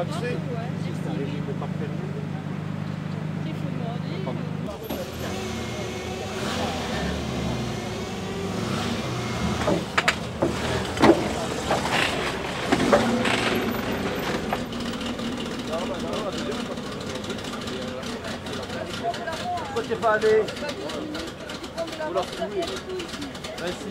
l'accès. Pourquoi t'es pas allé? Vous la retrouvez. Merci.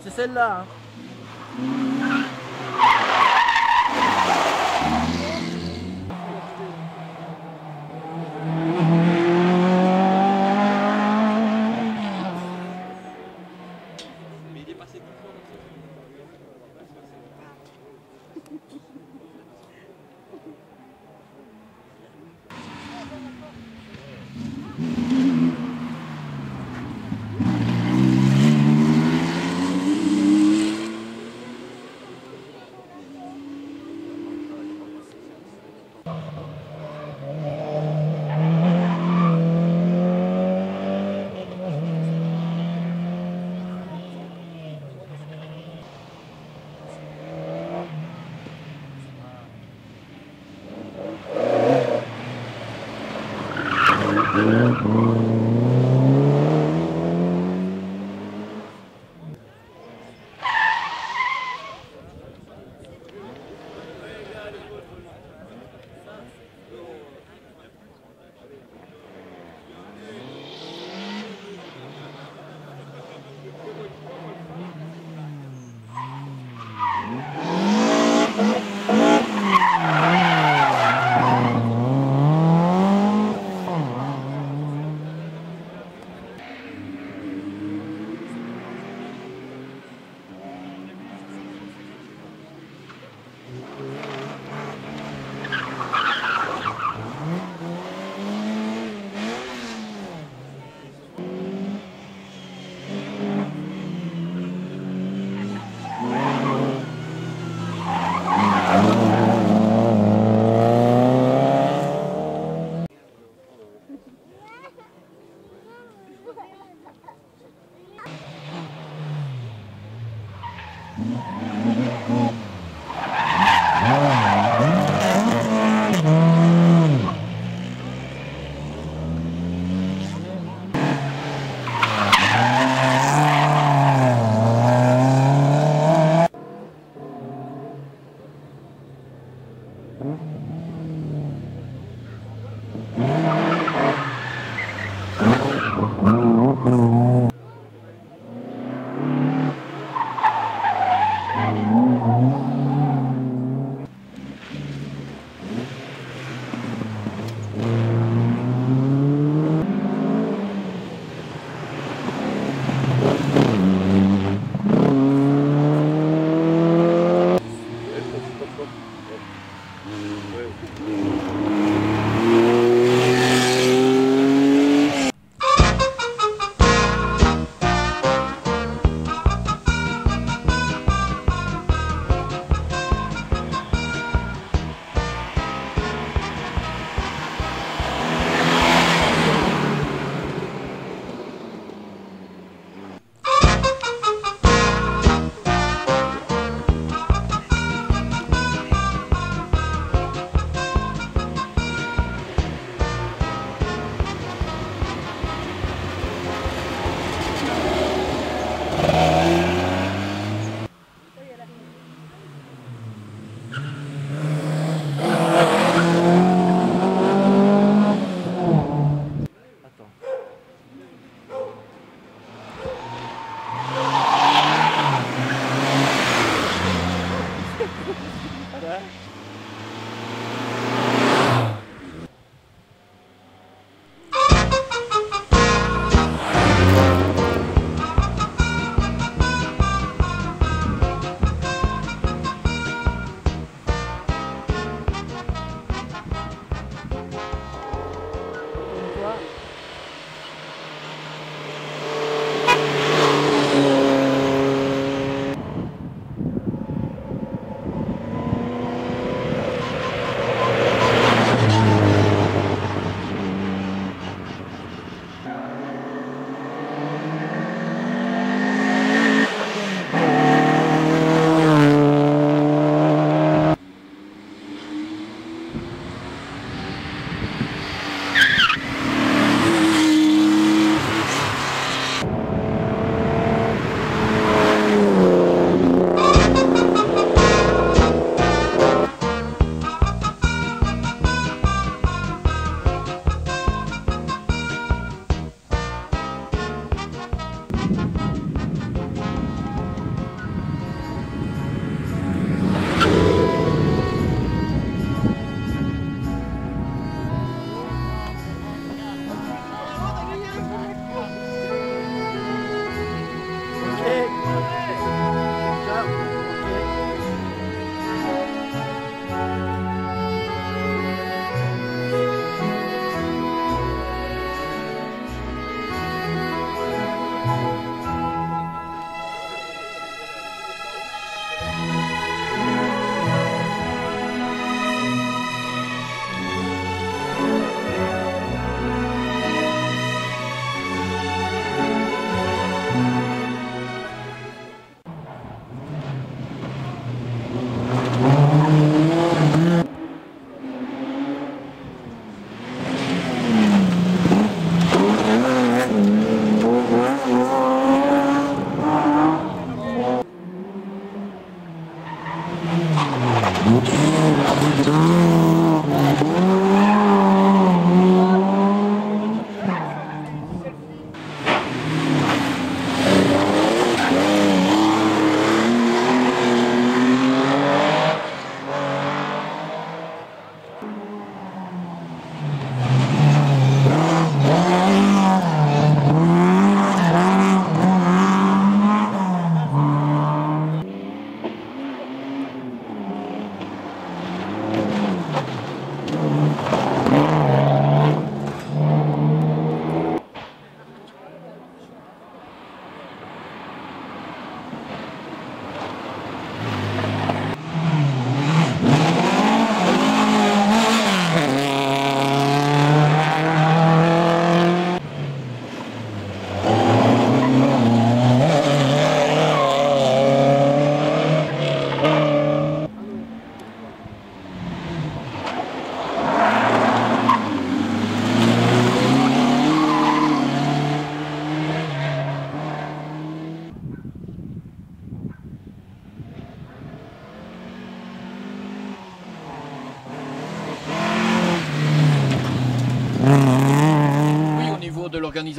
C'est celle-là.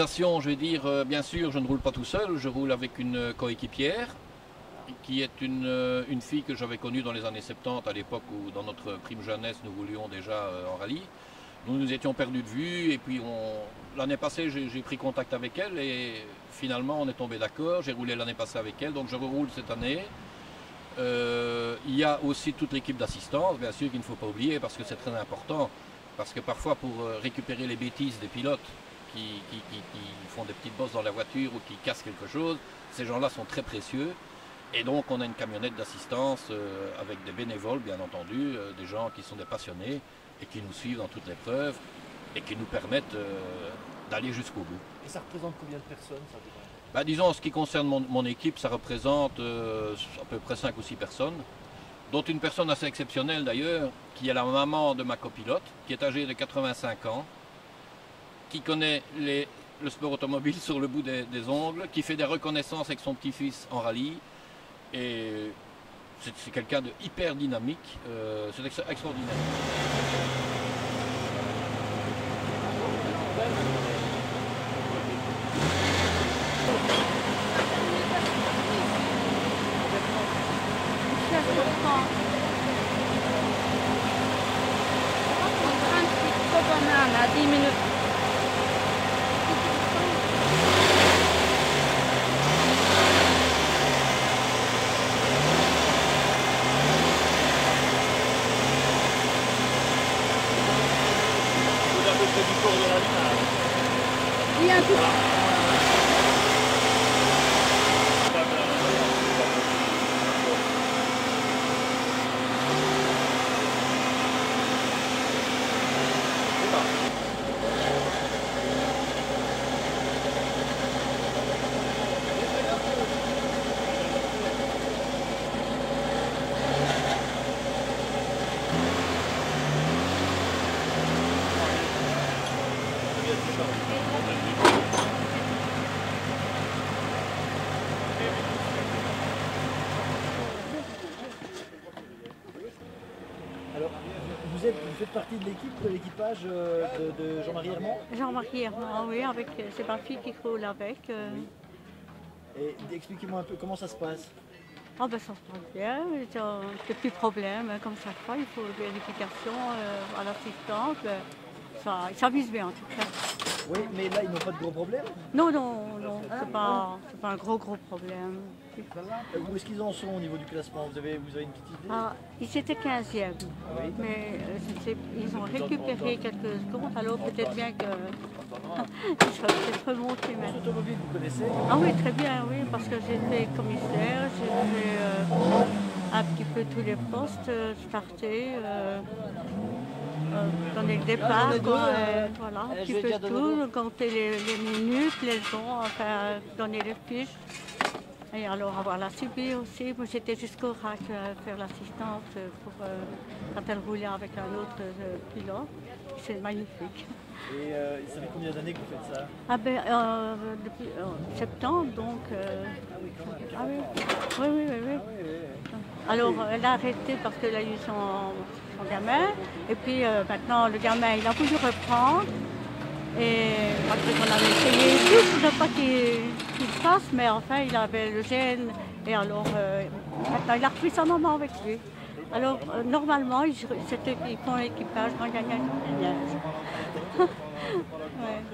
l'organisation, je vais dire, bien sûr, je ne roule pas tout seul, je roule avec une coéquipière qui est une fille que j'avais connue dans les années 70, à l'époque où dans notre prime jeunesse nous roulions déjà en rallye. Nous nous étions perdus de vue et puis l'année passée j'ai pris contact avec elle et finalement on est tombé d'accord. J'ai roulé l'année passée avec elle, donc je reroule cette année. Il y a aussi toute l'équipe d'assistance, bien sûr, qu'il ne faut pas oublier parce que c'est très important. Parce que parfois pour récupérer les bêtises des pilotes qui font des petites bosses dans la voiture ou qui cassent quelque chose, ces gens-là sont très précieux. Et donc on a une camionnette d'assistance avec des bénévoles, bien entendu, des gens qui sont des passionnés et qui nous suivent dans toutes les preuves et qui nous permettent d'aller jusqu'au bout. Et ça représente combien de personnes ça? Bah, disons, en ce qui concerne mon équipe, ça représente à peu près 5 ou 6 personnes, dont une personne assez exceptionnelle d'ailleurs, qui est la maman de ma copilote, qui est âgée de 85 ans, qui connaît le sport automobile sur le bout des ongles, qui fait des reconnaissances avec son petit-fils en rallye. Et c'est quelqu'un de hyper dynamique, c'est extraordinaire. À 10 minutes. Vous avez fait du cours de la ligne. Il y a un tout. Alors, vous faites partie de l'équipe, de l'équipage de Jean-Marie Hermand? Jean-Marie Hermand, oui, c'est ma fille qui roule avec. Et expliquez-moi un peu comment ça se passe. Ah ben ça se passe bien, il n'y a plus de problème, comme chaque fois, il faut vérification à l'assistante. Ça s'amuse bien en tout cas. Oui, mais là, ils n'ont pas de gros problèmes. Non, c'est pas un gros problème. Où est-ce qu'ils en sont au niveau du classement? Vous avez une petite idée? Ah, ils étaient 15e, Oui. mais je ne sais, ils ont récupéré quelques secondes, alors peut-être bien que je serais peut-être remonté Course maintenant. automobile, vous connaissez? Ah oui, très bien, oui, parce que j'étais commissaire, j'ai fait un petit peu tous les postes, starter, donner le départ, quoi, voilà, un petit peu tout, compter les minutes, les jours, enfin, donner les fiches. Et alors avoir la subi aussi, moi j'étais jusqu'au RAC faire l'assistante quand elle roulait avec un autre pilote. C'est magnifique. Et ça fait combien d'années que vous faites ça? Ah ben, depuis septembre, donc... Ah oui, oui. Alors elle a arrêté parce qu'elle a eu son gamin. Et puis maintenant le gamin il a voulu reprendre. Et parce qu'on avait essayé tout, je ne veux pas qu'il fasse, mais enfin il avait le gène. Et alors maintenant il a repris sa maman avec lui. Alors normalement ils font l'équipage quand il y a un neige. Ouais.